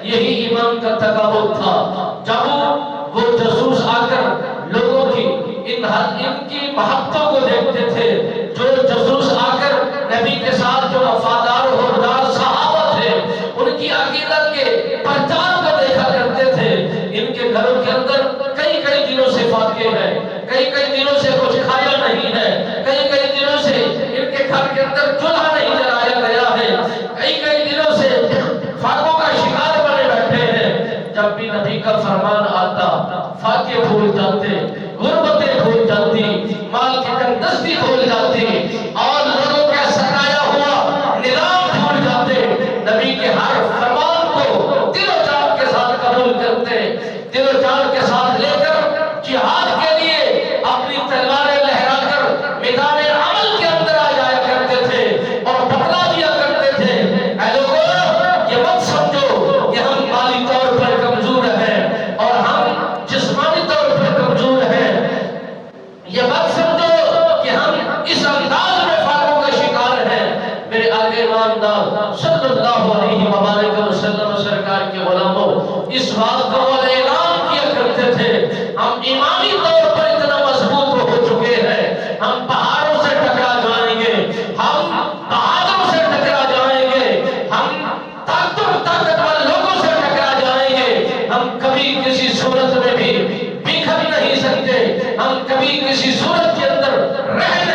یہی ایمان کا تقابل تھا. جب وہ جاسوس آ کر لوگوں کی ان کی محبتوں کو دیکھتے تھے، جو جاسوس آ کر نبی کے ساتھ جو وفادار و حقدار صحابہ تھے ان کی عقیدت کے پہچان کو دیکھا کرتے تھے. ان کے گھروں کے اندر کئی کئی دنوں سے فاقے ہیں، کئی کئی دنوں سے کچھ کھایا نہیں ہے، کئی کئی دنوں سے ان کے گھر کے اندر چولہا نہیں جلایا گیا ہے، کئی کئی دنوں سے فاقوں کا شکار بنے بیٹھے ہیں. جب بھی نبی کا فرمان آتا فاقے بھول جاتے، غربتیں بھول جاتی، مال کی تنگدستی بھول جاتی اور لوگوں کا ستایا ہوا نظام بھول جاتے. نبی کے ہر فرمان کو دل و جان کے ساتھ قبول کرتے، دل و جان کے ساتھ لے کر جہاد کے لیے اپنی تلواریں لہرا کر میدان عمل کے اندر آ جایا کرتے تھے اور بتلا دیا کرتے تھے. اے لوگوں، یہ مت سمجھو کہ ہم مالی طور پر کمزور ہیں اور ہم جسمانی طور پر کمزور ہیں، یہ مت سمجھو کہ ہم اس انداز میں فاقوں کا شکار ہیں. میرے آقا نامدار صلی اللہ علیہ وآلہ وسلم سرکار کے غلاموں، اس بات کو وہ اعلان کیا کرتے تھے، ہم ایمانی طور پر اتنا مضبوط ہو چکے ہیں، ہم پہاڑوں سے ٹکرا جائیں گے، ہم پہاڑوں سے ٹکرا جائیں گے، ہم طاقتور لوگوں سے ٹکرا جائیں گے، ہم کبھی کسی صورت میں بھی بکھر نہیں سکتے، ہم کبھی کسی صورت کے اندر رہ